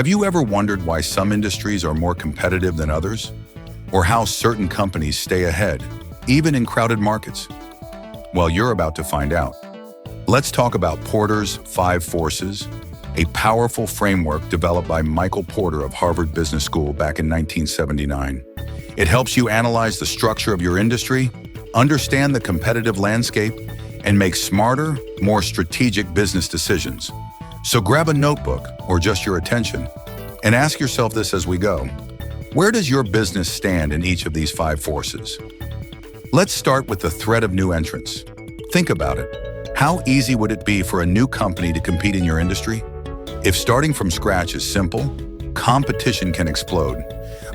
Have you ever wondered why some industries are more competitive than others? Or how certain companies stay ahead, even in crowded markets? Well, you're about to find out. Let's talk about Porter's 5 Forces, a powerful framework developed by Michael Porter of Harvard Business School back in 1979. It helps you analyze the structure of your industry, understand the competitive landscape, and make smarter, more strategic business decisions. So grab a notebook, or just your attention, and ask yourself this as we go. Where does your business stand in each of these 5 forces? Let's start with the threat of new entrants. Think about it. How easy would it be for a new company to compete in your industry? If starting from scratch is simple, competition can explode.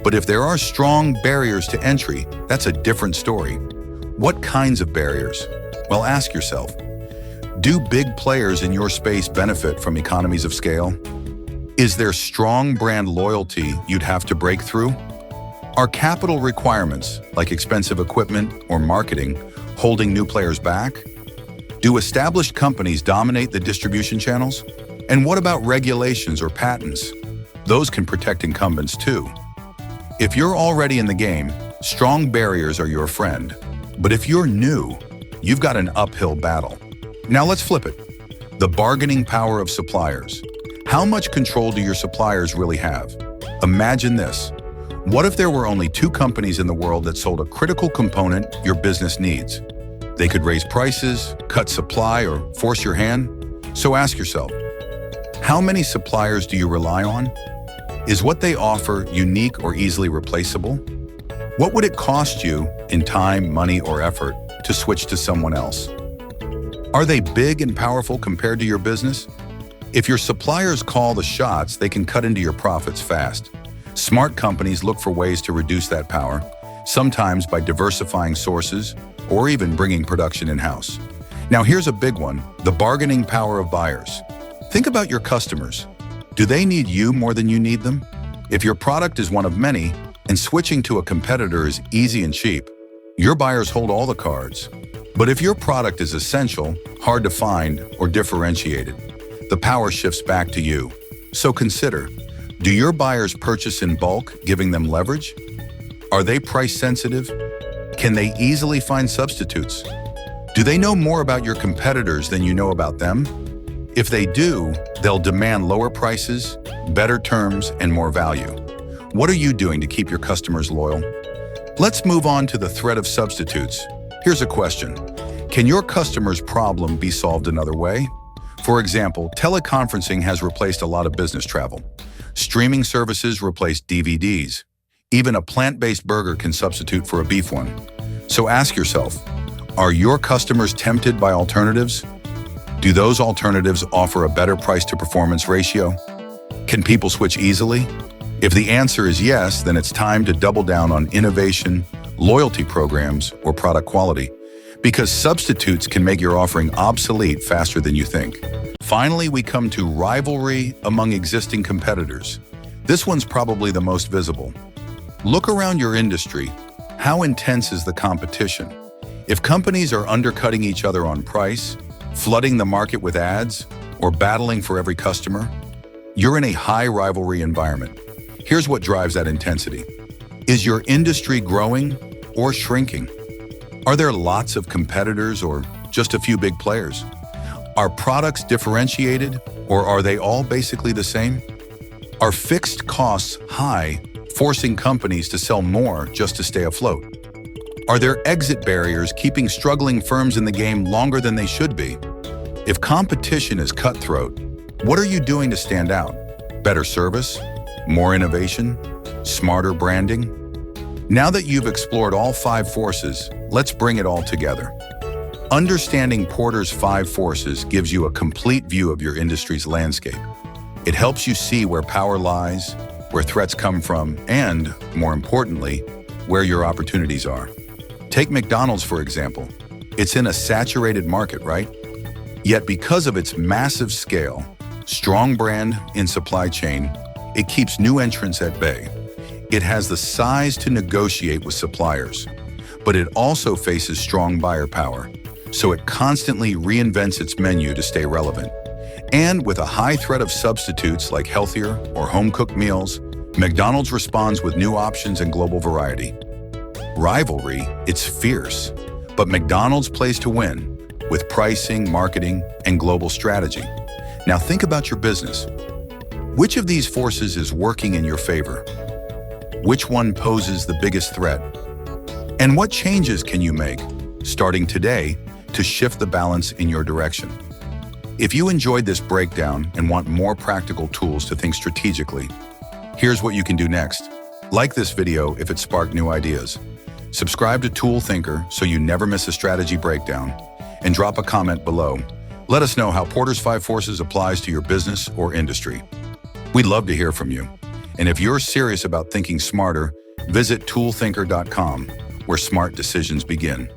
But if there are strong barriers to entry, that's a different story. What kinds of barriers? Well, ask yourself. Do big players in your space benefit from economies of scale? Is there strong brand loyalty you'd have to break through? Are capital requirements, like expensive equipment or marketing, holding new players back? Do established companies dominate the distribution channels? And what about regulations or patents? Those can protect incumbents too. If you're already in the game, strong barriers are your friend. But if you're new, you've got an uphill battle. Now let's flip it. The bargaining power of suppliers. How much control do your suppliers really have? Imagine this. What if there were only 2 companies in the world that sold a critical component your business needs? They could raise prices, cut supply, or force your hand. So ask yourself, how many suppliers do you rely on? Is what they offer unique or easily replaceable? What would it cost you in time, money, or effort to switch to someone else? Are they big and powerful compared to your business? If your suppliers call the shots, they can cut into your profits fast. Smart companies look for ways to reduce that power, sometimes by diversifying sources or even bringing production in-house. Now here's a big one, the bargaining power of buyers. Think about your customers. Do they need you more than you need them? If your product is one of many, and switching to a competitor is easy and cheap, your buyers hold all the cards. But if your product is essential, hard to find, or differentiated, the power shifts back to you. So consider, do your buyers purchase in bulk, giving them leverage? Are they price sensitive? Can they easily find substitutes? Do they know more about your competitors than you know about them? If they do, they'll demand lower prices, better terms, and more value. What are you doing to keep your customers loyal? Let's move on to the threat of substitutes. Here's a question. Can your customer's problem be solved another way? For example, teleconferencing has replaced a lot of business travel. Streaming services replace DVDs. Even a plant-based burger can substitute for a beef one. So ask yourself, are your customers tempted by alternatives? Do those alternatives offer a better price-to-performance ratio? Can people switch easily? If the answer is yes, then it's time to double down on innovation, loyalty programs, or product quality, because substitutes can make your offering obsolete faster than you think. Finally, we come to rivalry among existing competitors. This one's probably the most visible. Look around your industry. How intense is the competition? If companies are undercutting each other on price, flooding the market with ads, or battling for every customer, you're in a high rivalry environment. Here's what drives that intensity. Is your industry growing or shrinking? Are there lots of competitors or just a few big players? Are products differentiated or are they all basically the same? Are fixed costs high, forcing companies to sell more just to stay afloat? Are there exit barriers keeping struggling firms in the game longer than they should be? If competition is cutthroat, what are you doing to stand out? Better service? More innovation? Smarter branding? Now that you've explored all 5 forces, let's bring it all together. Understanding Porter's 5 forces gives you a complete view of your industry's landscape. It helps you see where power lies, where threats come from, and, more importantly, where your opportunities are. Take McDonald's, for example. It's in a saturated market, right? Yet because of its massive scale, strong brand in supply chain, it keeps new entrants at bay. It has the size to negotiate with suppliers, but it also faces strong buyer power, so it constantly reinvents its menu to stay relevant. And with a high threat of substitutes like healthier or home-cooked meals, McDonald's responds with new options and global variety. Rivalry, it's fierce, but McDonald's plays to win with pricing, marketing, and global strategy. Now think about your business. Which of these forces is working in your favor? Which one poses the biggest threat? And what changes can you make, starting today, to shift the balance in your direction? If you enjoyed this breakdown and want more practical tools to think strategically, here's what you can do next. Like this video if it sparked new ideas. Subscribe to Tool Thinker so you never miss a strategy breakdown, and drop a comment below. Let us know how Porter's 5 Forces applies to your business or industry. We'd love to hear from you. And if you're serious about thinking smarter, visit toolthinker.com, where smart decisions begin.